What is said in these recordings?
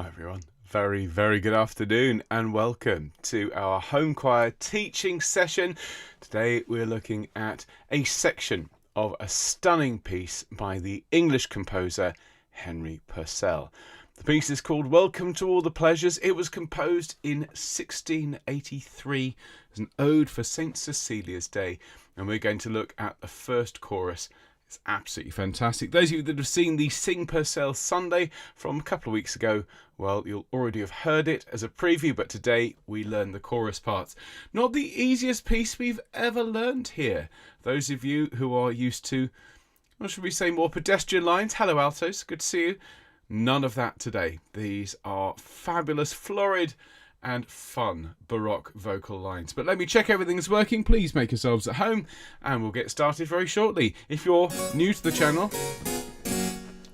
Hi everyone, very good afternoon and welcome to our home choir teaching session. Today we're looking at a section of a stunning piece by the English composer Henry Purcell. The piece is called Welcome to All the Pleasures. It was composed in 1683 as an ode for St. Cecilia's Day, and we're going to look at the first chorus. It's absolutely fantastic. Those of you that have seen the Sing Purcell Sunday from a couple of weeks ago, well, you'll already have heard it as a preview, but today we learn the chorus parts. Not the easiest piece we've ever learned here. Those of you who are used to, what should we say, more pedestrian lines. Hello, altos. Good to see you. None of that today. These are fabulous, florid and fun Baroque vocal lines. But let me check everything's working. Please make yourselves at home and we'll get started very shortly. If you're new to the channel,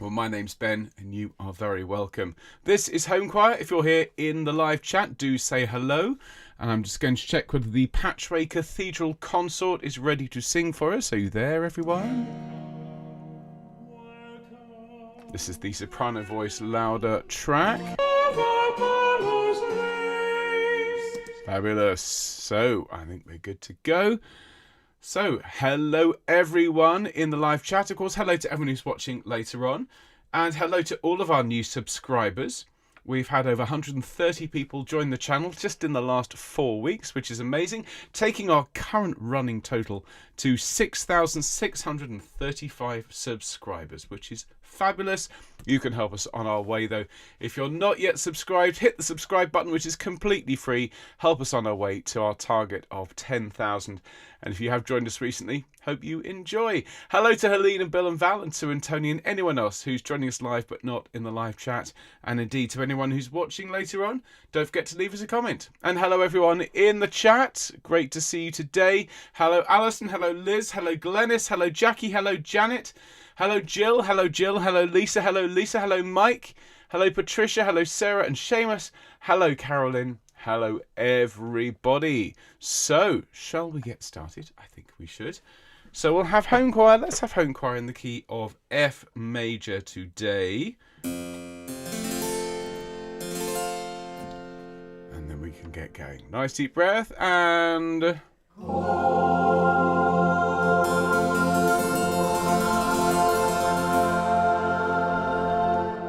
well, my name's Ben and you are very welcome. This is Home Choir. If you're here in the live chat, do say hello. And I'm just going to check whether the Patchway Cathedral Consort is ready to sing for us. Are you there, everyone? This is the soprano voice louder track. Fabulous. So I think we're good to go. So hello everyone in the live chat. Of course, hello to everyone who's watching later on. And hello to all of our new subscribers. We've had over 130 people join the channel just in the last 4 weeks, which is amazing, taking our current running total to 6,635 subscribers, which is fabulous. You can help us on our way though. If you're not yet subscribed, hit the subscribe button, which is completely free. Help us on our way to our target of 10,000. And if you have joined us recently, hope you enjoy. Hello to Helene and Bill and Val and to Tony and anyone else who's joining us live but not in the live chat. And indeed to anyone who's watching later on, don't forget to leave us a comment. And hello everyone in the chat. Great to see you today. Hello Alison, hello Liz, hello Glennis, hello Jackie, hello Janet. Hello Jill, hello Lisa, hello Mike, hello Patricia, hello Sarah and Seamus, hello Carolyn, hello everybody. So, shall we get started? I think we should. So we'll have home choir. Let's have home choir in the key of F major today. And then we can get going. Nice deep breath and...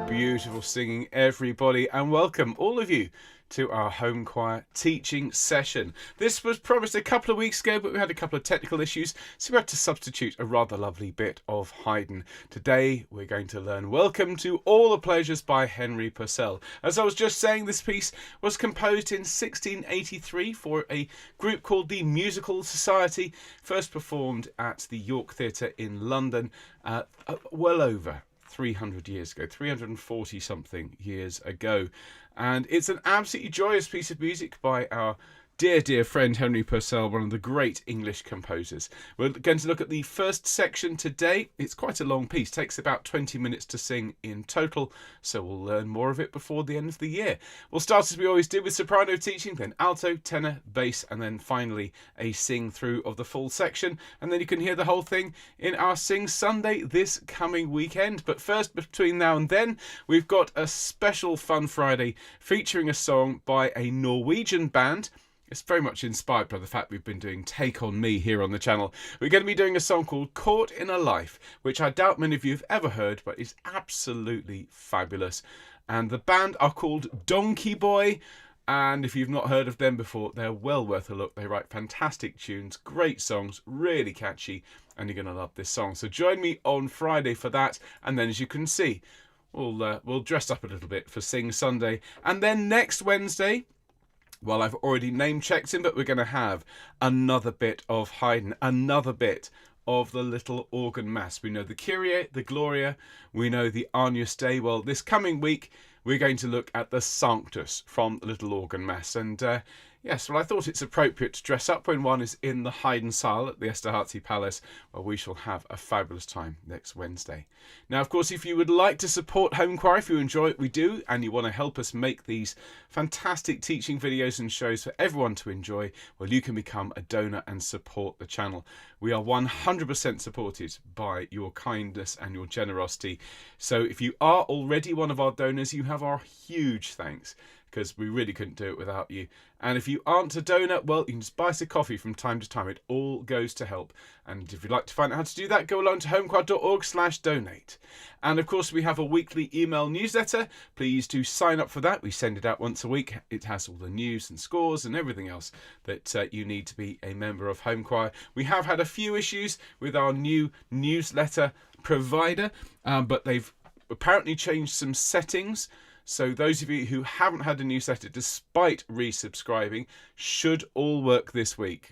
Beautiful singing, everybody, and welcome all of you to our home choir teaching session. This was promised a couple of weeks ago, but we had a couple of technical issues, so we had to substitute a rather lovely bit of Haydn. Today we're going to learn Welcome to All the Pleasures by Henry Purcell. As I was just saying, this piece was composed in 1683 for a group called the Musical Society, first performed at the York Theatre in London well over 300 years ago, 340 something years ago. And it's an absolutely joyous piece of music by our dear friend Henry Purcell, one of the great English composers. We're going to look at the first section today. It's quite a long piece, takes about 20 minutes to sing in total, so we'll learn more of it before the end of the year. We'll start as we always do with soprano teaching, then alto, tenor, bass, and then finally a sing-through of the full section, and then you can hear the whole thing in our Sing Sunday this coming weekend. But first, between now and then, we've got a special Fun Friday featuring a song by a Norwegian band. It's very much inspired by the fact we've been doing Take On Me here on the channel. We're going to be doing a song called Caught in a Life, which I doubt many of you have ever heard, but is absolutely fabulous. And the band are called Donkey Boy, and if you've not heard of them before, they're well worth a look. They write fantastic tunes, great songs, really catchy, and you're going to love this song. So join me on Friday for that, and then as you can see, we'll dress up a little bit for Sing Sunday. And then next Wednesday, well, I've already name-checked him, but we're going to have another bit of Haydn, another bit of the Little Organ Mass. We know the Kyrie, the Gloria, we know the Agnus Dei. Well, this coming week, we're going to look at the Sanctus from the Little Organ Mass. And Yes, well, I thought it's appropriate to dress up when one is in the Haydn Saal at the Esterházy Palace, where we shall have a fabulous time next Wednesday. Now, of course, if you would like to support Homechoir, if you enjoy what we do and you want to help us make these fantastic teaching videos and shows for everyone to enjoy, well, you can become a donor and support the channel. We are 100% supported by your kindness and your generosity. So if you are already one of our donors, you have our huge thanks, because we really couldn't do it without you. And if you aren't a donor, well, you can just buy us a coffee from time to time. It all goes to help. And if you'd like to find out how to do that, go along to homechoir.org/donate. And of course, we have a weekly email newsletter. Please do sign up for that. We send it out once a week. It has all the news and scores and everything else that you need to be a member of Homechoir. We have had a few issues with our new newsletter provider, but they've apparently changed some settings. So those of you who haven't had a newsletter despite resubscribing should all work this week.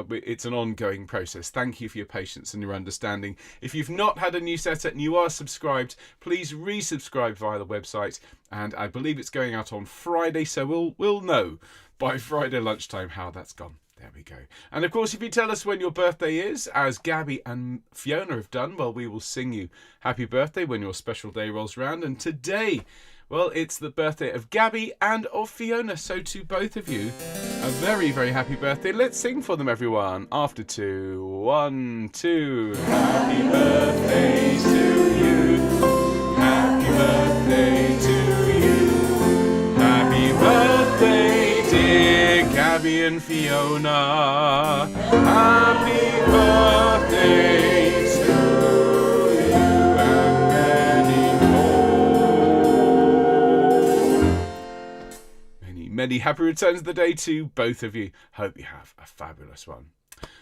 It's an ongoing process. Thank you for your patience and your understanding. If you've not had a newsletter and you are subscribed, please resubscribe via the website. And I believe it's going out on Friday, so we'll know by Friday lunchtime how that's gone. There we go. And of course, if you tell us when your birthday is, as Gabby and Fiona have done, well, we will sing you happy birthday when your special day rolls around. And today, well, it's the birthday of Gabby and of Fiona. So to both of you, a very, very happy birthday. Let's sing for them, everyone. After 2, 1, 2. Happy birthday to you. Happy birthday to you. Happy birthday, dear Gabby and Fiona. Happy birthday to you and many more. Many happy returns of the day to both of you. Hope you have a fabulous one.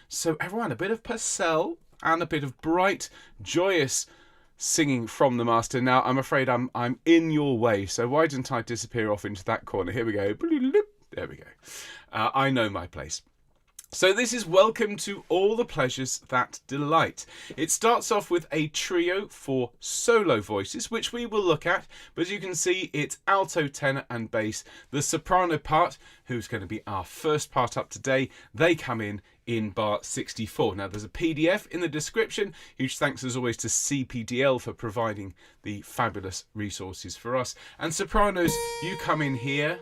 So everyone, a bit of Purcell and a bit of bright, joyous singing from the master. Now, I'm afraid I'm in your way, so why didn't I disappear off into that corner? Here we go. There we go. I know my place. So this is Welcome to All the Pleasures That Delight. It starts off with a trio for solo voices, which we will look at. But as you can see, it's alto, tenor and bass. The soprano part, who's going to be our first part up today, they come in bar 64. Now, there's a PDF in the description. Huge thanks, as always, to CPDL for providing the fabulous resources for us. And sopranos, you come in here.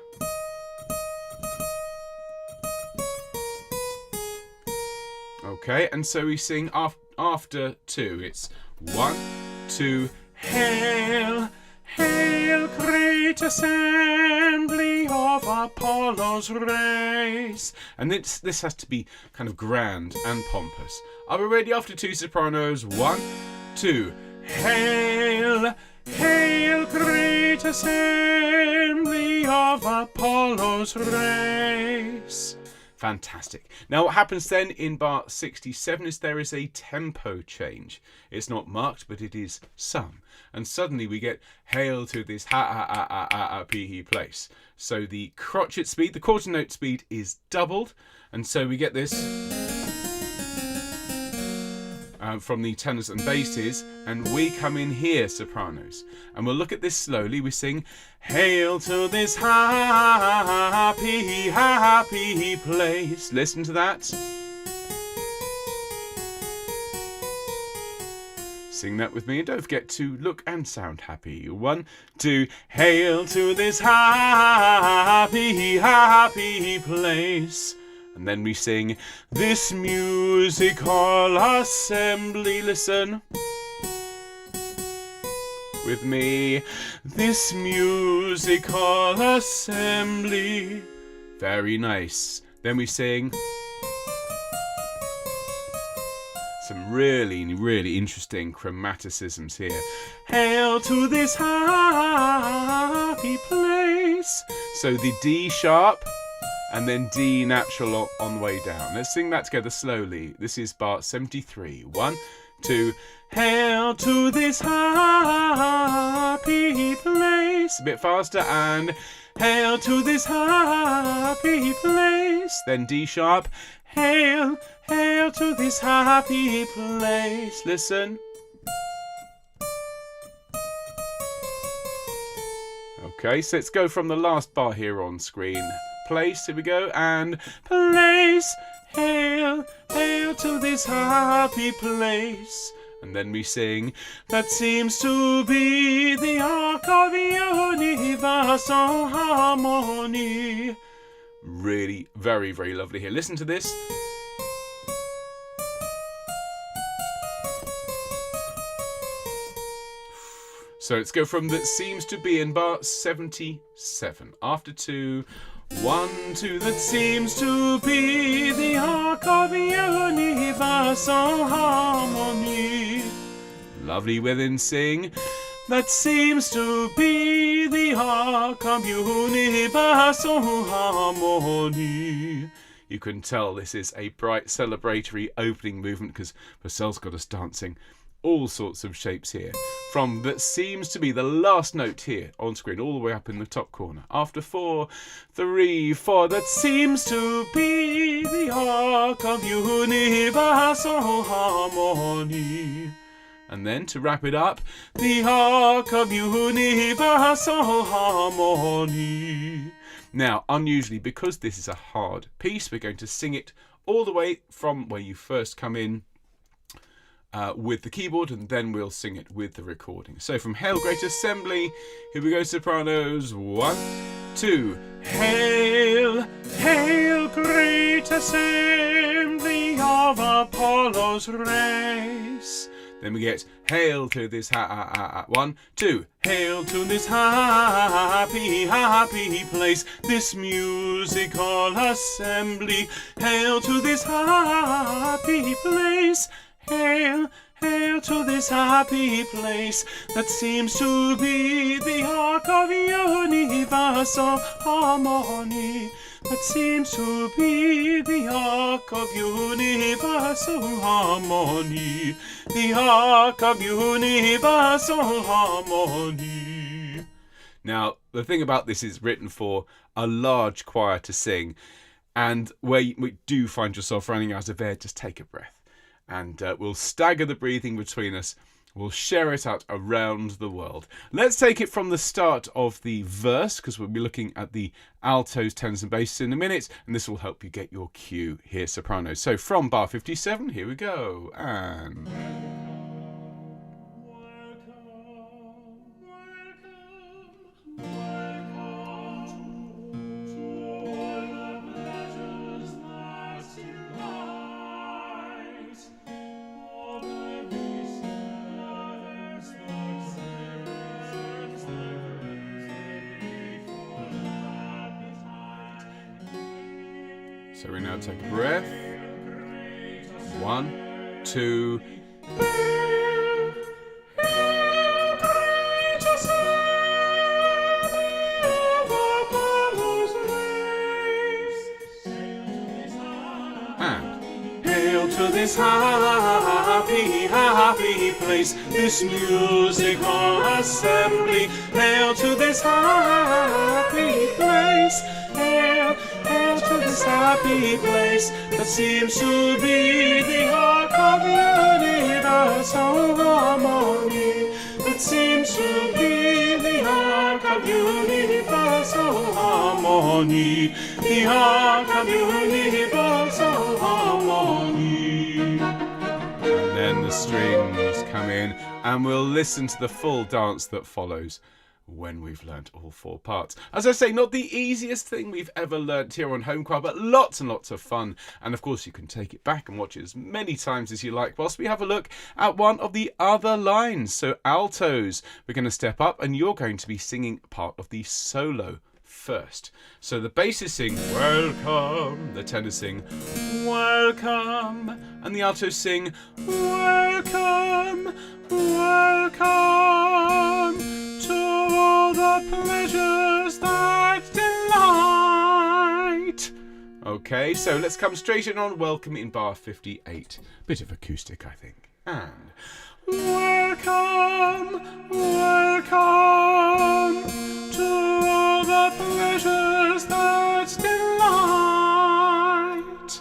Okay, and so we sing after 2. It's 1, 2, hail, hail, great assembly of Apollo's race. And this has to be kind of grand and pompous. Are we ready? After 2 sopranos, 1, 2, hail, hail, great assembly of Apollo's race. Fantastic. Now what happens then in bar 67 is there is a tempo change. It's not marked, but it is sung. And suddenly we get hail to this ha-ha-ha-ha-ha-ha-pee-hee place. So the crotchet speed, the quarter note speed is doubled. And so we get this from the tenors and basses, and we come in here, sopranos. And we'll look at this slowly. We sing, hail to this happy, happy place. Listen to that. Sing that with me, and don't forget to look and sound happy. 1, 2, hail to this happy, happy place. And then we sing, this musical assembly, listen with me, this musical assembly. Very nice. Then we sing some really, really interesting chromaticisms here. Hail to this happy place. So the D sharp, and then D natural on the way down. Let's sing that together slowly. This is bar 73. 1, 2, hail to this happy place. A bit faster, and hail to this happy place. Then D sharp, hail, hail to this happy place. Listen. Okay, so let's go from the last bar here on screen. place. Here we go. And place, hail, hail to this happy place. And then we sing, that seems to be the ark of universal harmony. Really, very, very lovely here. Listen to this. So let's go from that seems to be in bar 77. After 2, 1, 2, that seems to be the ark of universal harmony. Lovely within sing. That seems to be the ark of universal harmony. You can tell this is a bright celebratory opening movement because PURCELL's got us dancing all sorts of shapes here. From that seems to be the last note here on screen, all the way up in the top corner. After 4, 3, 4, that seems to be the ark of universal harmony. And then to wrap it up, the ark of universal harmony. Now, unusually, because this is a hard piece, we're going to sing it all the way from where you first come in with the keyboard, and then we'll sing it with the recording. So from Hail Great Assembly, here we go, sopranos. 1, 2. Hail, hail great assembly of Apollo's race. Then we get hail to this 1, 2. Hail to this happy, happy place, this musical assembly. Hail to this happy place. Hail, hail to this happy place that seems to be the ark of universal harmony. That seems to be the ark of universal harmony. The ark of universal harmony. Now, the thing about this is written for a large choir to sing, and where you do find yourself running out of air, just take a breath. And we'll stagger the breathing between us. We'll share it out around the world. Let's take it from the start of the verse, because we'll be looking at the altos, tenors and basses in a minute, and this will help you get your cue here, sopranos. So from bar 57, here we go. And so we now take a breath. 1, 2. And hail to this happy, happy place, this musical assembly. Hail to this happy place. Hail, hail to this happy place that seems to be the ark of universal harmony. That seems to be the ark of universal harmony. The ark of universal harmony. And then the strings come in, and we'll listen to the full dance that follows when we've learnt all 4 parts. As I say, not the easiest thing we've ever learnt here on Homechoir, but lots and lots of fun. And of course, you can take it back and watch it as many times as you like whilst we have a look at one of the other lines. So altos, we're going to step up, and you're going to be singing part of the solo first. So the basses sing welcome, the tenors sing welcome, and the altos sing welcome, welcome to all the pleasures that delight. Okay, so let's come straight in on welcome in bar 58. Bit of acoustic, I think. And welcome, welcome to all the pleasures that delight.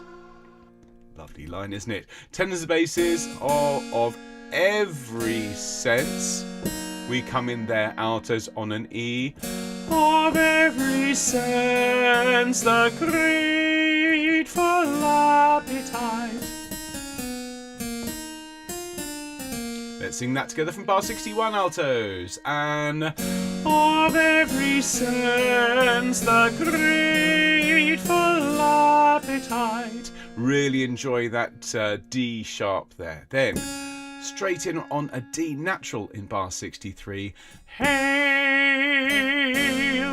Lovely line, isn't it? Tenors and basses are of every sense. We come in there, altos on an E. of every sense, the grateful appetite. Let's sing that together from bar 61, altos. And of every sense, the grateful appetite. Really enjoy that D sharp there. Then, straight in on a D natural in bar 63. Hail,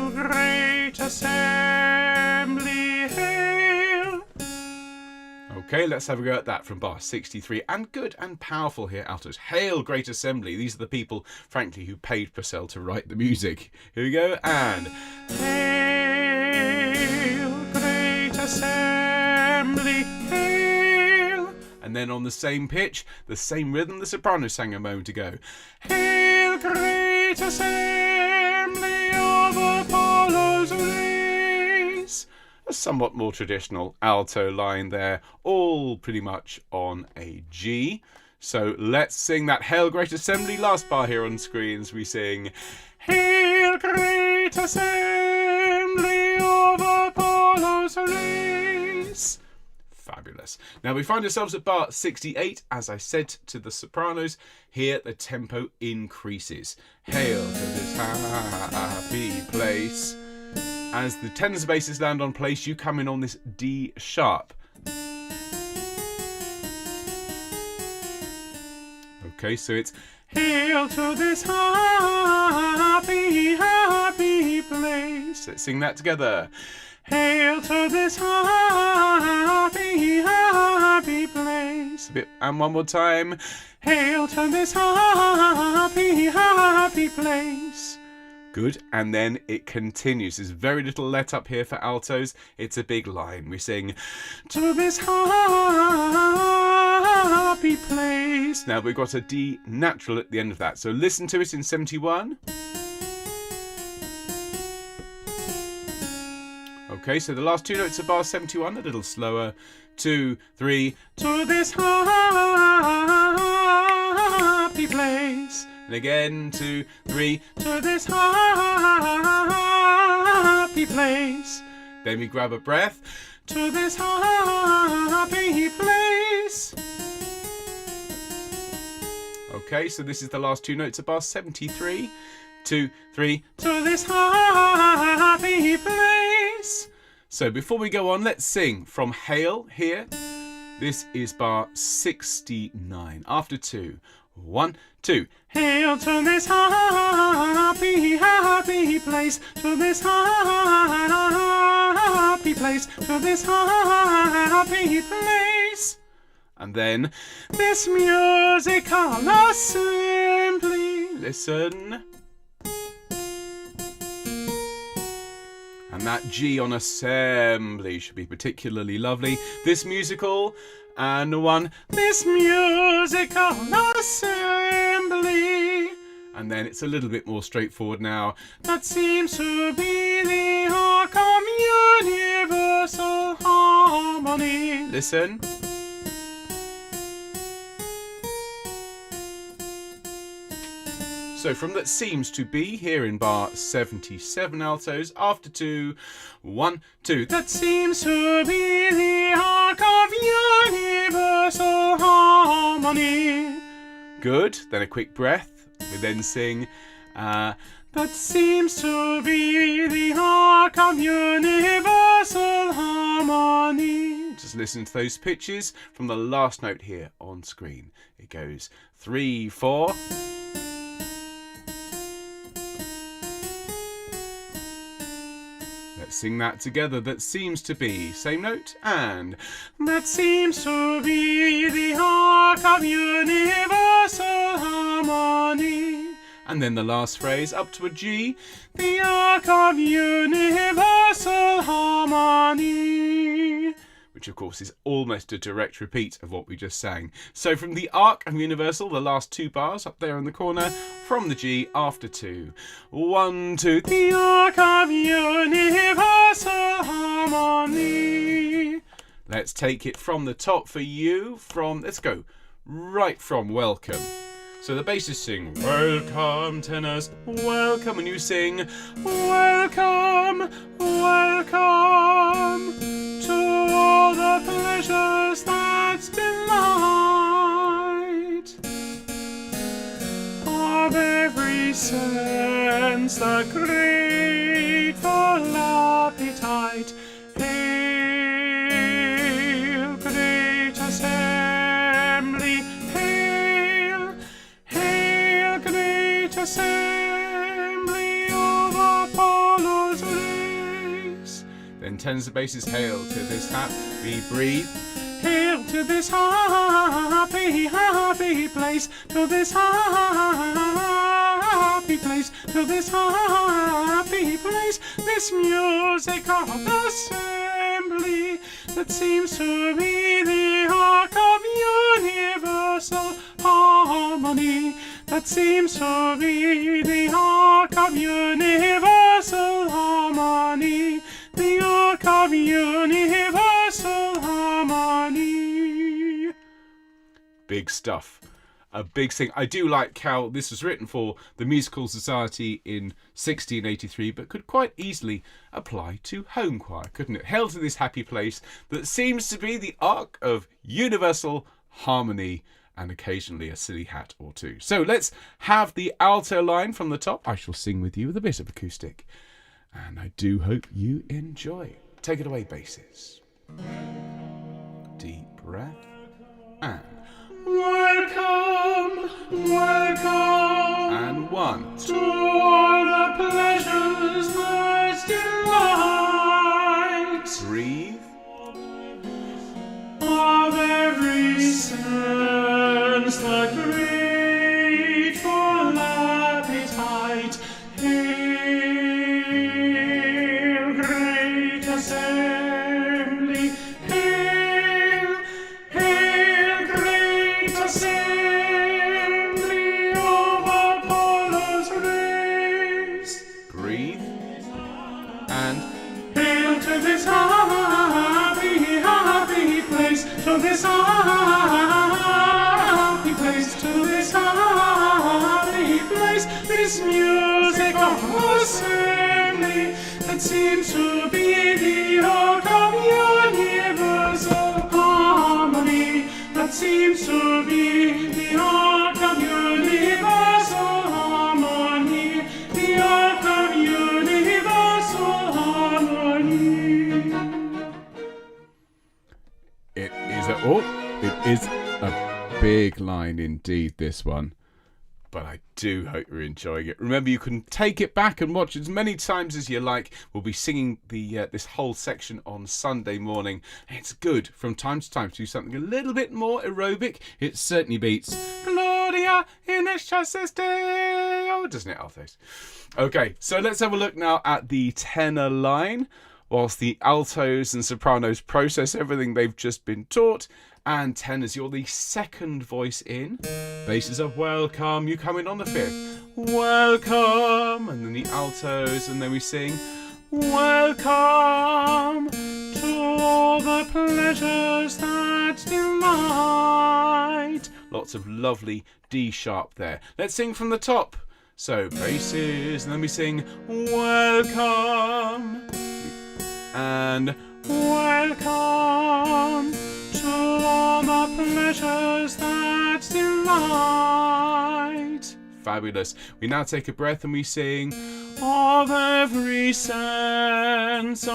great assembly, hail. Okay, let's have a go at that from bar 63. And good and powerful here, altos. Hail, great assembly. These are the people, frankly, who paid Purcell to write the music. Here we go. And hail, great assembly, hail. And then on the same pitch, the same rhythm the soprano sang a moment ago. Hail, great assembly of Apollo's race. A somewhat more traditional alto line there, all pretty much on a G. So let's sing that Hail, great assembly. Last bar here on screens, we sing Hail, great assembly of Apollo's race. Fabulous. Now we find ourselves at bar 68. As I said to the sopranos, here the tempo increases. Hail to this happy place. As the tenors and basses land on place, you come in on this D sharp. Okay, so it's hail to this happy, happy place. Let's sing that together. Hail to this happy, happy place. And one more time. Hail to this happy, happy place. Good, and then it continues. There's very little let up here for altos. It's a big line. We sing to this happy place. Now we've got a D natural at the end of that. So listen to it in 71. Okay, so the last two notes of bar 71, a little slower. 2, 3, to this happy place. And again, 2, 3, to this happy place. Then we grab a breath, to this happy place. Okay, so this is the last two notes of bar 73. 2, 3, to this happy place. So before we go on, let's sing from Hail here. This is bar 69. After 2. 1, 2. Hail to this happy, happy place, to this happy place, to this happy place. And then this musical assembly. Listen. And that G on assembly should be particularly lovely. This musical and 1. This musical assembly. And then it's a little bit more straightforward now. That seems to be the arc of universal harmony. Listen. So from that seems to be here in bar 77 altos, after 2, 1, 2. That seems to be the arc of universal harmony. Good. Then a quick breath. We then sing, that seems to be the arc of universal harmony. Just listen to those pitches from the last note here on screen. It goes 3, 4. Let's sing that together. That seems to be, same note, and that seems to be the arc of universal harmony. And then the last phrase up to a G, the arc of universal harmony, which of course is almost a direct repeat of what we just sang. So from the arc of universal, the last 2 bars up there in the corner, from the G after 2. 1, 2, the arc of universal harmony. Let's take it from the top for you, let's go right from welcome. So the basses sing, welcome, tenors, welcome, and you sing, welcome, welcome to all the pleasures that delight of every sense, the grateful appetite. Hail, great assembly, hail, hail, great assembly of Apollo's race. Then tenors and basses hail to this happy breathe. Hail to this happy, happy place, to this happy place, to this happy place, this music of assembly that seems to be the ark of universal harmony, that seems to be the ark of universal harmony, the ark of universal harmony. Big stuff. A big thing. I do like how this was written for the Musical Society in 1683, but could quite easily apply to Homechoir, couldn't it? Hail to this happy place that seems to be the ark of universal harmony, and occasionally a silly hat or two. So let's have the alto line from the top. I shall sing with you with a bit of acoustic, and I do hope you enjoy. Take it away, basses. Deep breath, and welcome, welcome, and one, to all the pleasures that delight. Breathe. Of every sense, the grateful appetite. Hail, great assembly, hail, hail, great assembly of Apollo's race. Breathe, and hail to this happy, happy place, to this happy place, to this happy place, this music of assembly that seems to be the ark of universal harmony, that seems to be the ark of universal harmony, the ark of universal harmony. It is a big line indeed, this one. But I do hope you're enjoying it. Remember, you can take it back and watch as many times as you like. We'll be singing this whole section on Sunday morning. It's good from time to time to do something a little bit more aerobic. It certainly beats Gloria in excelsis Deo, doesn't it, Altos? Okay, so let's have a look now at the tenor line, whilst the altos and sopranos process everything they've just been taught. And tenors, you're the second voice in. Basses are welcome, you come in on the fifth. Welcome, and then the altos, and then we sing welcome to all the pleasures that delight. Lots of lovely D sharp there. Let's sing from the top. So basses, and then we sing welcome, and welcome to all the pleasures that delight. Fabulous. We now take a breath and we sing of every sense,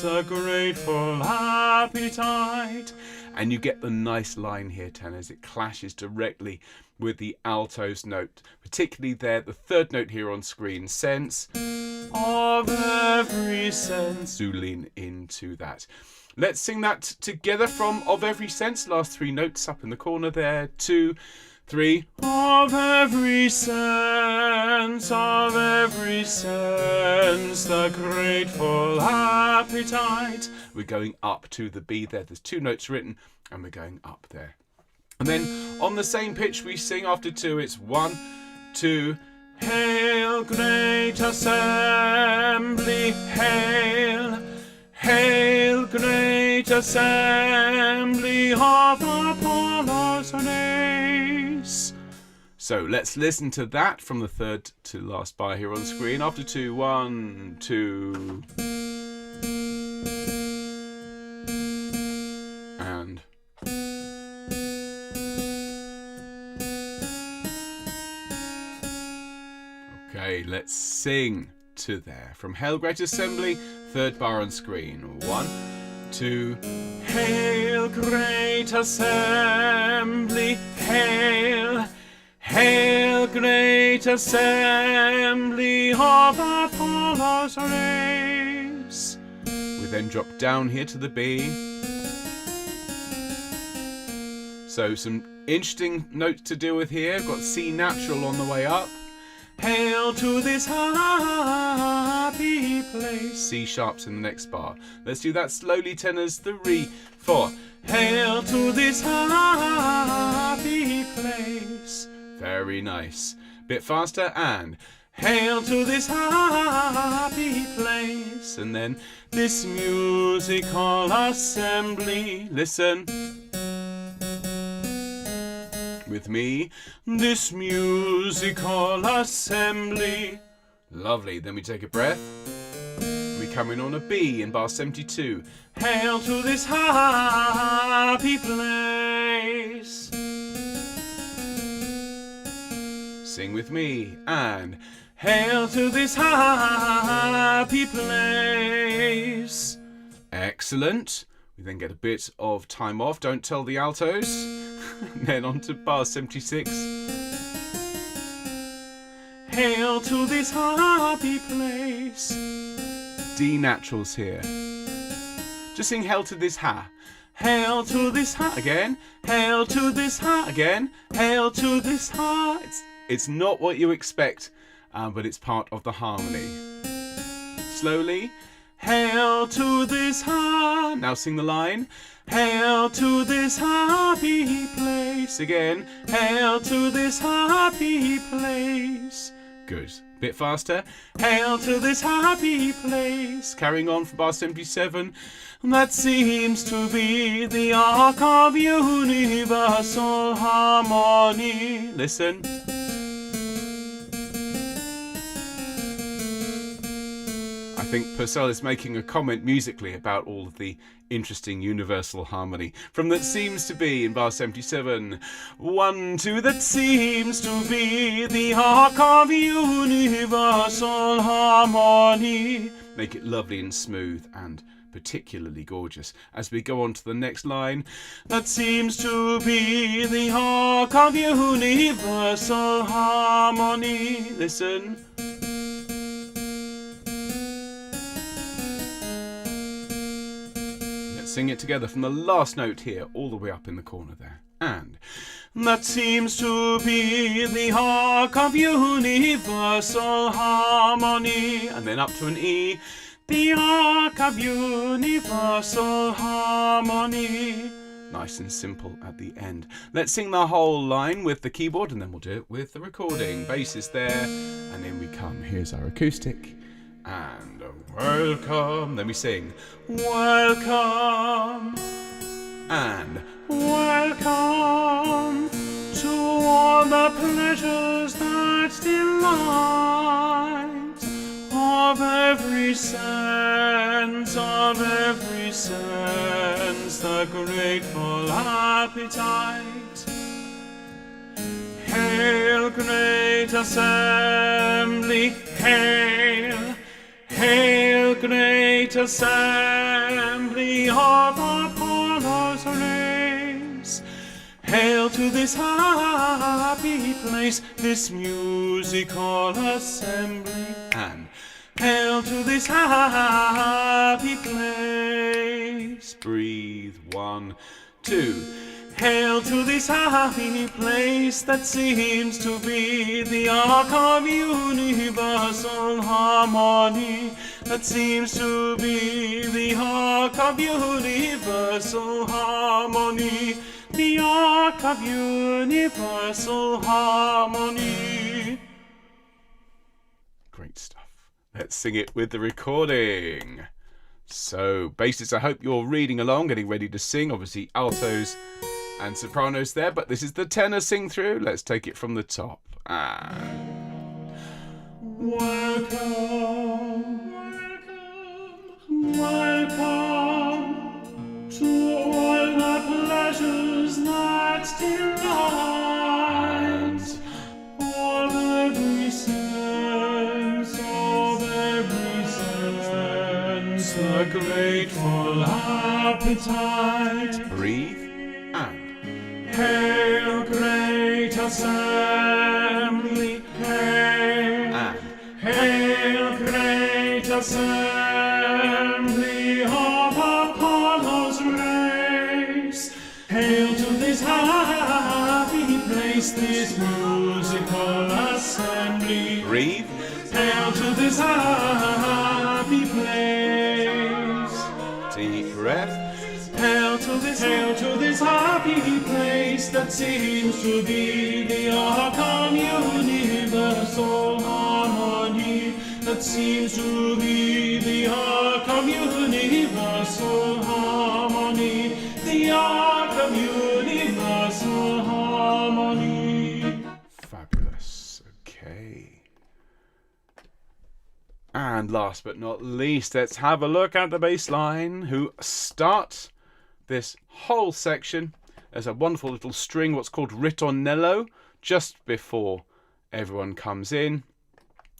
a grateful appetite. And you get the nice line here, tenors. It clashes directly with the alto's note, particularly there, the third note here on screen, sense of every sense. Do lean into that. Let's sing that together from Of Every Sense. Last three notes up in the corner there. 2, 3. Of every sense, the grateful appetite. We're going up to the B there. There's 2 notes written, and we're going up there. And then on the same pitch we sing after 2. It's 1, 2. Hail, great assembly, hail. Hail, great assembly of Apollo's race. So let's listen to that from the third to last bar here on screen. After 2, 1, 2. And okay, let's sing to there. From Hail Great Assembly, third bar on screen. 1, 2. Hail Great Assembly, hail. Hail Great Assembly of Apollo's race. We then drop down here to the B. So some interesting notes to deal with here. We've got C natural on the way up. Hail to this happy place. C sharp's in the next bar. Let's do that slowly, tenors. 3, 4. Hail to this happy place. Very nice. Bit faster, and hail to this happy place. And then this musical assembly. Listen with me. This musical assembly. Lovely. Then we take a breath. We come in on a B in bar 72. Hail to this happy place. Sing with me. And hail to this happy place. Excellent. We then get a bit of time off. Don't tell the altos. And then on to bar 76. Hail to this happy place. D naturals here. Just sing hail to this ha. Hail to this ha again. Hail to this ha again. Hail to this ha. It's not what you expect, but it's part of the harmony. Slowly. Hail to this ha. Now sing the line. Hail to this happy place. Again. Hail to this happy place. Good. Bit faster. Hail to this happy place. Carrying on from bar 77. That seems to be the arc of universal harmony. Listen. I think PURCELL is making a comment musically about all of the interesting universal harmony. From that seems to be in bar 77. 1, 2, that seems to be the arc of universal harmony. Make it lovely and smooth and particularly gorgeous. As we go on to the next line, that seems to be the arc of universal harmony. Listen. Sing it together from the last note here all the way up in the corner there. And that seems to be the arc of universal harmony. And then up to an E. The arc of universal harmony. Nice and simple at the end. Let's sing the whole line with the keyboard and then we'll do it with the recording. Bass is there and in we come. Here's our acoustic. And welcome. Then we sing welcome and welcome to all the pleasures that delight of every sense, the grateful appetite. Hail, great assembly, hail. Hail, great assembly of Apollo's race. Hail to this happy place, this musical assembly. And hail to this happy place. Breathe. 1, 2. Hail to this happy place that seems to be the arc of universal harmony. That seems to be the arc of universal harmony. The arc of universal harmony. Great stuff. Let's sing it with the recording. So, basses, I hope you're reading along, getting ready to sing. Obviously, altos And sopranos there, but this is the tenor sing-through. Let's take it from the top. And welcome, welcome, welcome to all the pleasures that delight. All every sense, a grateful appetite. Breathe and hail, great assembly. Hail and hail, great assembly of Apollo's race. Hail to this happy place, this musical assembly. Breathe. Hail to this happy place. Deep breath. Hail to this happy place that seems to be the ark of universal harmony. That seems to be the ark of universal harmony. The ark of universal harmony. Fabulous. Okay. And last but not least, let's have a look at the bass line, who start this whole section as a wonderful little string, what's called ritornello, just before everyone comes in.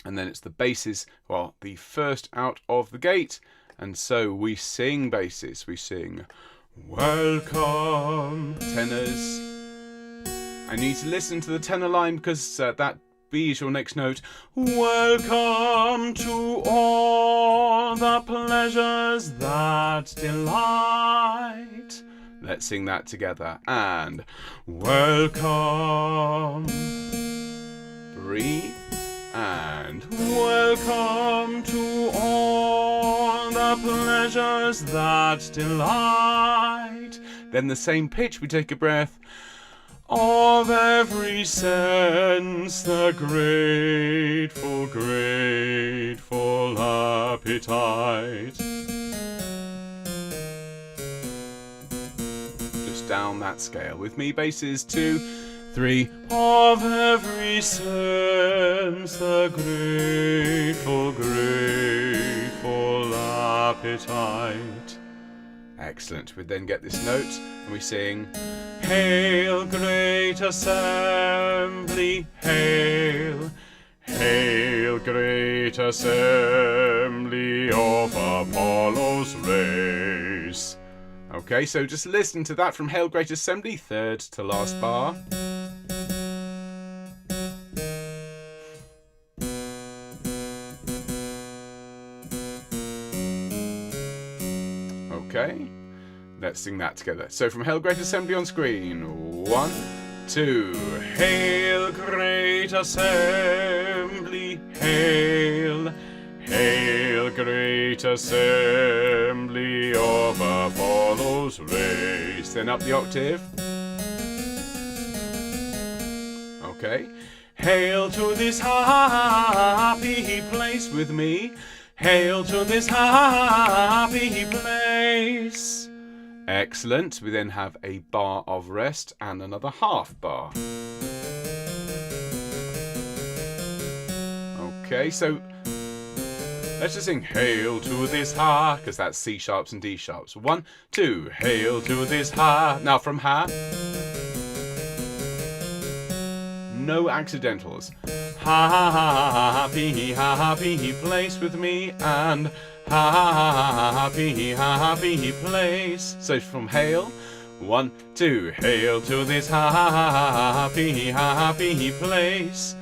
And then it's the basses, well, the first out of the gate. And so we sing basses. We sing, welcome, tenors. I need to listen to the tenor line because that B is your next note. Welcome to all the pleasures that delight. Let's sing that together. And welcome. Breathe. And welcome to all the pleasures that delight. Then the same pitch, we take a breath. Of every sense the grateful, grateful appetite. Just down that scale. With me, basses 2, 3. Of every sense the grateful, grateful appetite. Excellent. We then get this note and we sing, hail, great assembly, hail, hail, great assembly of Apollo's race. Okay, so just listen to that from Hail, Great Assembly, third to last bar. Okay, let's sing that together. So from Hail, Great Assembly on screen. 1, 2. Hail, great assembly, hail, hail, great assembly of Apollo's race. Then up the octave. Okay. Hail to this happy place with me. Hail to this happy place. Excellent. We then have a bar of rest and another half bar. Okay, so let's just sing hail to this ha, because that's C sharps and D sharps. 1, 2. Hail to this ha. Now from ha, no accidentals. Happy place with me, and happy place. So from hail, 1, 2. Hail to this happy place.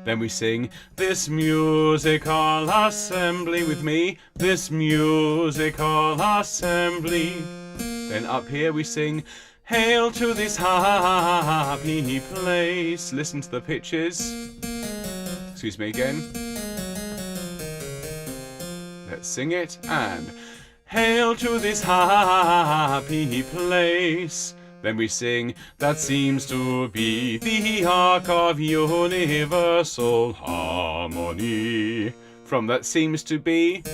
Then we sing this musical assembly with me, this musical assembly. Then up here we sing hail to this happy place. Listen to the pitches. Excuse me again. Let's sing it. And hail to this happy place. Then we sing, that seems to be the ark of universal harmony. From that seems to be.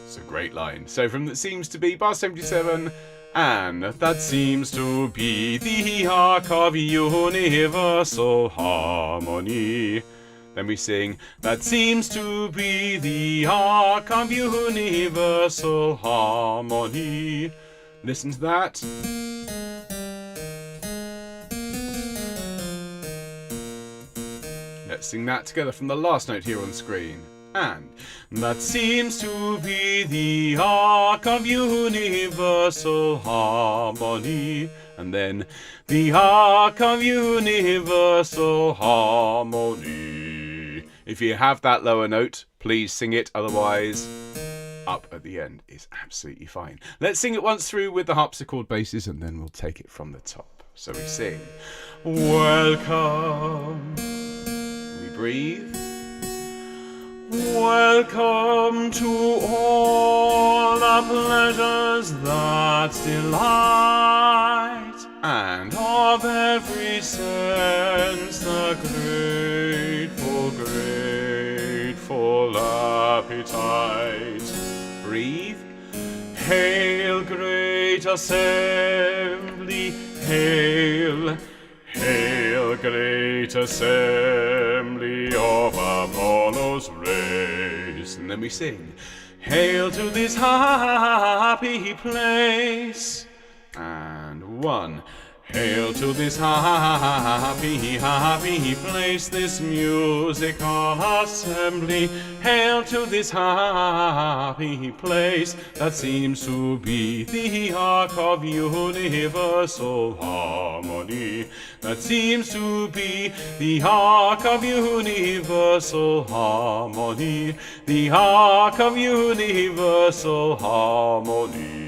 It's a great line. So from that seems to be bar 77, and that seems to be the arc of universal harmony. Then we sing, that seems to be the arc of universal harmony. Listen to that. Let's sing that together from the last note here on screen. And that seems to be the arc of universal harmony. And then the arc of universal harmony. If you have that lower note, please sing it. Otherwise, up at the end is absolutely fine. Let's sing it once through with the harpsichord basses, and then we'll take it from the top. So we sing, welcome. We breathe. Welcome to all the pleasures that delight, and of every sense the grateful appetite. Breathe. Hail, great assembly, hail, hail, great assembly of Apollo's race. And then we sing, hail to this happy place. And one, hail to this happy place, this musical assembly. Hail to this happy place that seems to be the arc of universal harmony. That seems to be the arc of universal harmony. The arc of universal harmony.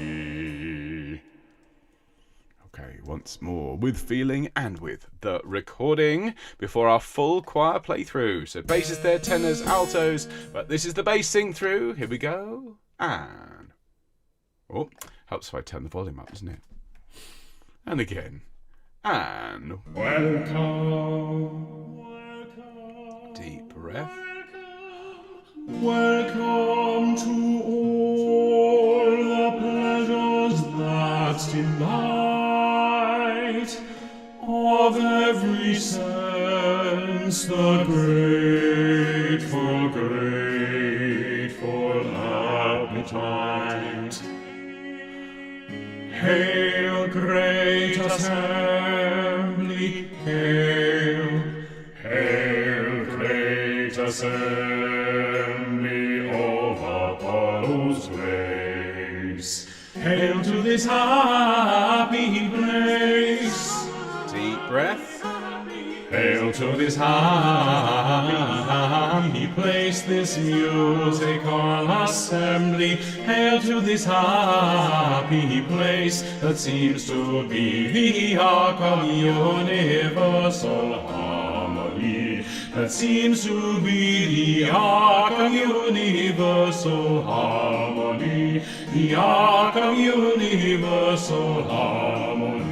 Once more, with feeling and with the recording before our full choir playthrough. So basses there, tenors, altos, but this is the bass sing through. Here we go. And oh, helps if I turn the volume up, doesn't it? And again. And welcome. Deep breath. Welcome to all the pleasures that delight, of every sense the grateful appetite. Hail, great assembly, hail, hail, great assembly of Apollo's race. Hail to this happy place. Deep breath. Hail to this happy place, this musical assembly. Hail to this happy place that seems to be the arc of universal harmony. That seems to be the arc of universal harmony. The arc of universal harmony.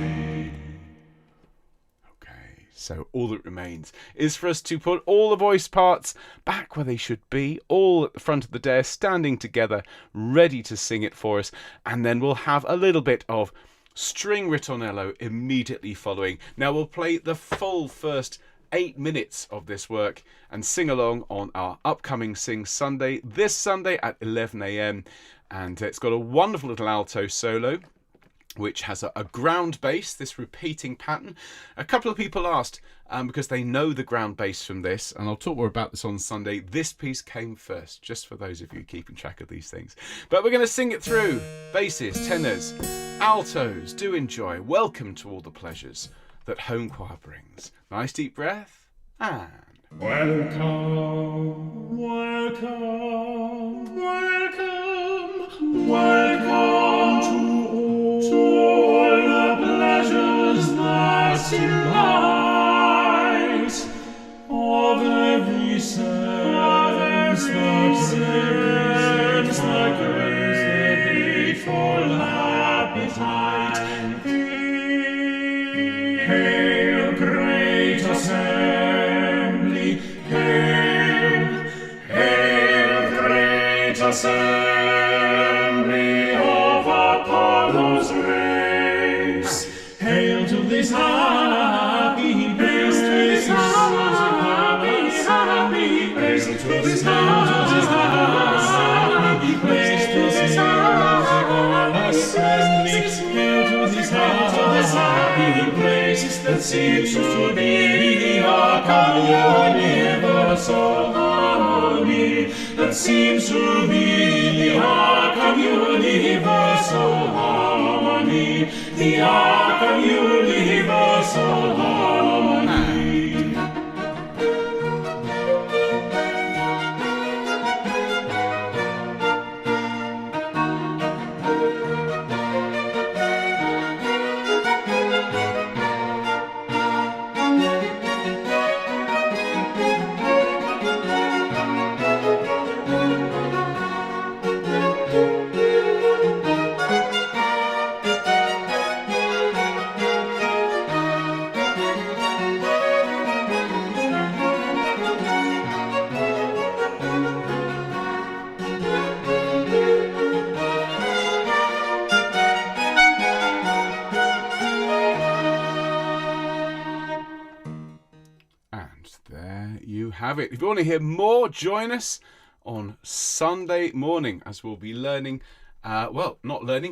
So all that remains is for us to put all the voice parts back where they should be, all at the front of the desk, standing together, ready to sing it for us. And then we'll have a little bit of string ritornello immediately following. Now we'll play the full first 8 minutes of this work and sing along on our upcoming Sing Sunday, this Sunday at 11 a.m. And it's got a wonderful little alto solo, which has a ground bass, this repeating pattern. A couple of people asked, because they know the ground bass from this, and I'll talk more about this on Sunday, this piece came first, just for those of you keeping track of these things. But we're going to sing it through. Basses, tenors, altos, do enjoy. Welcome to all the pleasures that Homechoir brings. Nice deep breath, and welcome, welcome, welcome, welcome to all the pleasures that delight, of every sense the grateful appetite. Hail, great assembly, hail, hail, great assembly seems to be the ark of universal harmony, that seems to be the ark of universal harmony, the ark of universal harmony. There you have it. If you want to hear more, join us on Sunday morning as we'll be learning,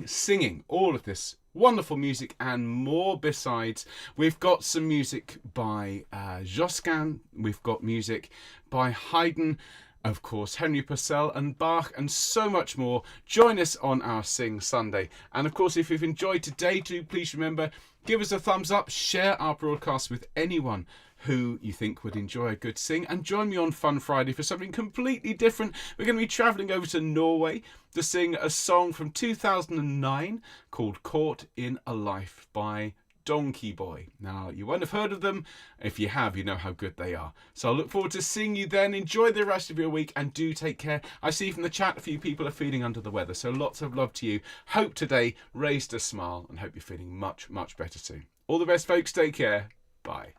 singing all of this wonderful music and more besides. We've got some music by Josquin, we've got music by Haydn, of course, Henry Purcell and Bach, and so much more. Join us on our Sing Sunday. And of course, if you've enjoyed today too, please remember, give us a thumbs up, share our broadcast with anyone who you think would enjoy a good sing, and join me on Fun Friday for something completely different. We're going to be travelling over to Norway to sing a song from 2009 called Caught in a Life by Donkey Boy. Now, you won't have heard of them. If you have, you know how good they are. So I look forward to seeing you then. Enjoy the rest of your week and do take care. I see from the chat a few people are feeling under the weather, so lots of love to you. Hope today raised a smile and hope you're feeling much, much better soon. All the best, folks. Take care. Bye.